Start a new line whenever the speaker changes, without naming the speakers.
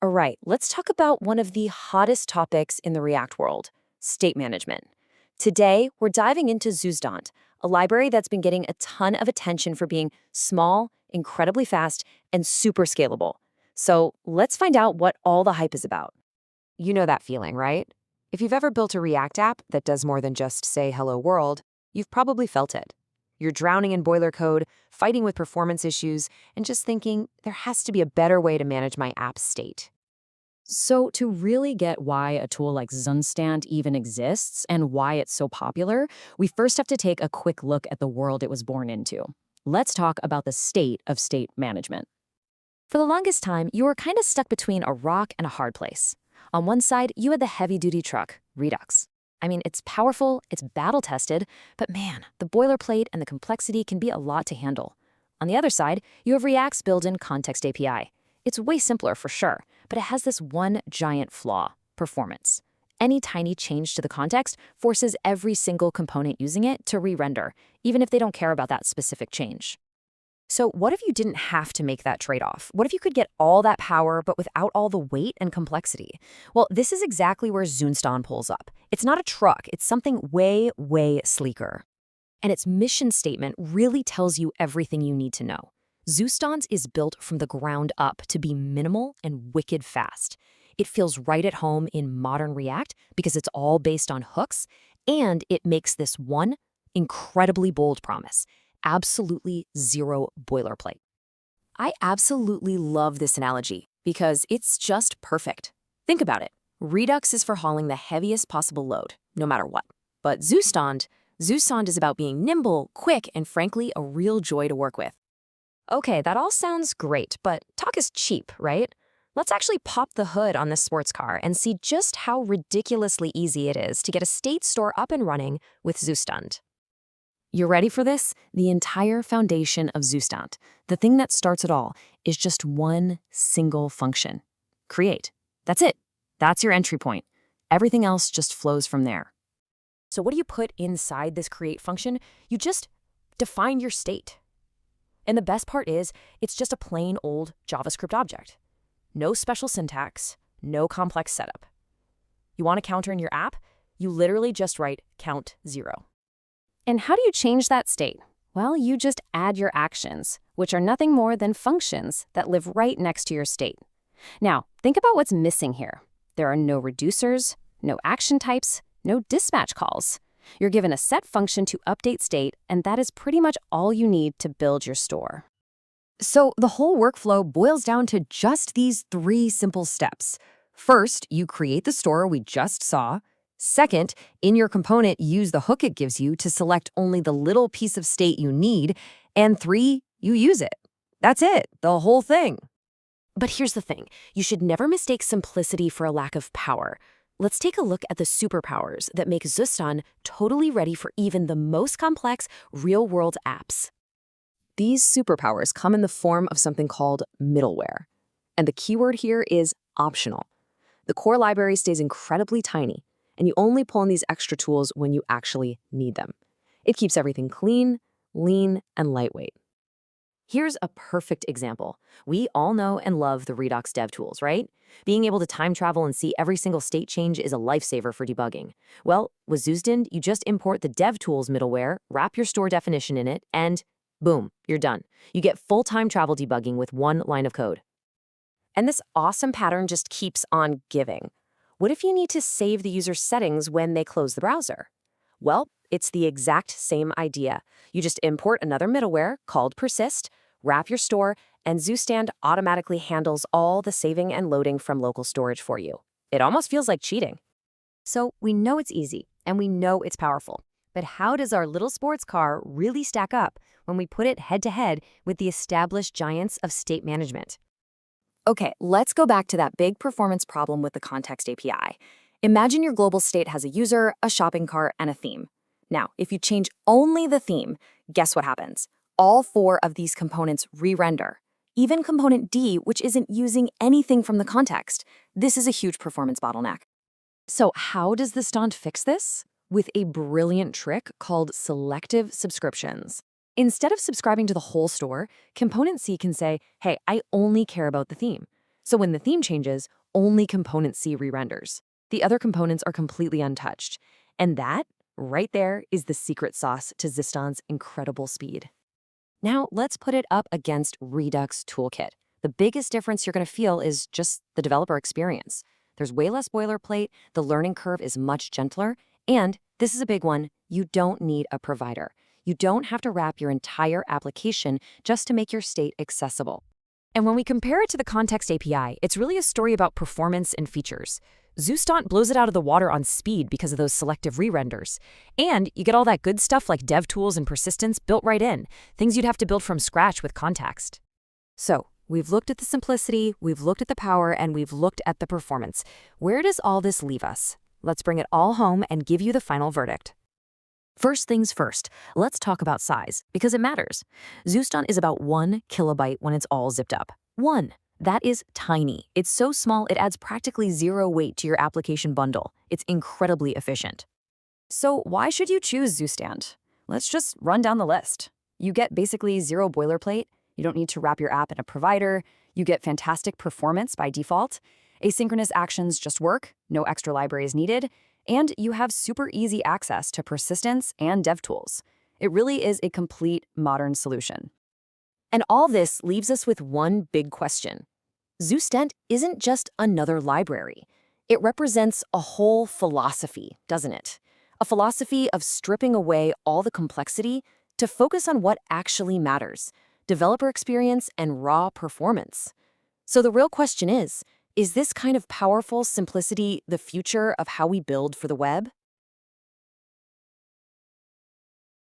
All right, let's talk about one of the hottest topics in the React world, state management. Today, we're diving into Zustand, a library that's been getting a ton of attention for being small, incredibly fast, and super scalable. So let's find out what all the hype is about.
You know that feeling, right? If you've ever built a React app that does more than just say hello world, you've probably felt it. You're drowning in boiler code, fighting with performance issues, and just thinking, there has to be a better way to manage my app state.
So, to really get why a tool like Zustand even exists and why it's so popular, we first have to take a quick look at the world it was born into. Let's talk about the state of state management. For the longest time, you were kind of stuck between a rock and a hard place. On one side, you had the heavy-duty truck, Redux. I mean, it's powerful, it's battle-tested, but man, the boilerplate and the complexity can be a lot to handle. On the other side, you have React's built-in context API. It's way simpler for sure, but it has this one giant flaw, performance. Any tiny change to the context forces every single component using it to re-render, even if they don't care about that specific change. So what if you didn't have to make that trade-off? What if you could get all that power, but without all the weight and complexity? Well, this is exactly where Zustand pulls up. It's not a truck, it's something way, way sleeker. And its mission statement really tells you everything you need to know. Zustand is built from the ground up to be minimal and wicked fast. It feels right at home in modern React because it's all based on hooks, and it makes this one incredibly bold promise: absolutely zero boilerplate. I absolutely love this analogy because it's just perfect. Think about it. Redux is for hauling the heaviest possible load, no matter what. But Zustand is about being nimble, quick, and frankly, a real joy to work with. Okay, that all sounds great, but talk is cheap, right? Let's actually pop the hood on this sports car and see just how ridiculously easy it is to get a state store up and running with Zustand. You ready for this? The entire foundation of Zustand, the thing that starts it all, is just one single function: create. That's it. That's your entry point. Everything else just flows from there. So what do you put inside this create function? You just define your state. And the best part is, it's just a plain old JavaScript object. No special syntax, no complex setup. You want a counter in your app? You literally just write count 0. And how do you change that state? Well, you just add your actions, which are nothing more than functions that live right next to your state. Now, think about what's missing here. There are no reducers, no action types, no dispatch calls. You're given a set function to update state, and that is pretty much all you need to build your store. So the whole workflow boils down to just these 3 simple steps. First, you create the store we just saw. Second, in your component, use the hook it gives you to select only the little piece of state you need. And 3, you use it. That's it, the whole thing. But here's the thing. You should never mistake simplicity for a lack of power. Let's take a look at the superpowers that make Zustand totally ready for even the most complex real-world apps. These superpowers come in the form of something called middleware. And the keyword here is optional. The core library stays incredibly tiny, and you only pull in these extra tools when you actually need them. It keeps everything clean, lean, and lightweight. Here's a perfect example. We all know and love the Redux dev tools, right? Being able to time travel and see every single state change is a lifesaver for debugging. Well, with Zustand, you just import the dev tools middleware, wrap your store definition in it, and boom, you're done. You get full time travel debugging with one line of code. And this awesome pattern just keeps on giving. What if you need to save the user's settings when they close the browser? Well, it's the exact same idea. You just import another middleware called persist, wrap your store, and Zustand automatically handles all the saving and loading from local storage for you. It almost feels like cheating. So we know it's easy, and we know it's powerful. But how does our little sports car really stack up when we put it head-to-head with the established giants of state management? Okay, let's go back to that big performance problem with the context API. Imagine your global state has a user, a shopping cart, and a theme. Now, if you change only the theme, guess what happens? All 4 of these components re-render. Even component D, which isn't using anything from the context. This is a huge performance bottleneck. So how does the Zustand fix this? With a brilliant trick called selective subscriptions. Instead of subscribing to the whole store, component C can say, hey, I only care about the theme.
So when the theme changes, only component C re-renders. The other components are completely untouched. And that, right there, is the secret sauce to Zustand's incredible speed. Now, let's put it up against Redux Toolkit. The biggest difference you're going to feel is just the developer experience. There's way less boilerplate, the learning curve is much gentler, and this is a big one, you don't need a provider. You don't have to wrap your entire application just to make your state accessible. And when we compare it to the Context API, it's really a story about performance and features. Zustand blows it out of the water on speed because of those selective re-renders. And you get all that good stuff like dev tools and persistence built right in, things you'd have to build from scratch with context. So, we've looked at the simplicity, we've looked at the power, and we've looked at the performance. Where does all this leave us? Let's bring it all home and give you the final verdict.
First things first, let's talk about size, because it matters. Zustand is about 1 kilobyte when it's all zipped up. 1. That is tiny. It's so small it adds practically zero weight to your application bundle. It's incredibly efficient. So why should you choose Zustand? Let's just run down the list. You get basically zero boilerplate. You don't need to wrap your app in a provider. You get fantastic performance by default. Asynchronous actions just work, no extra libraries needed. And you have super easy access to persistence and dev tools. It really is a complete modern solution. And all this leaves us with one big question. Zustand isn't just another library. It represents a whole philosophy, doesn't it? A philosophy of stripping away all the complexity to focus on what actually matters, developer experience and raw performance. So the real question is this kind of powerful simplicity the future of how we build for the web?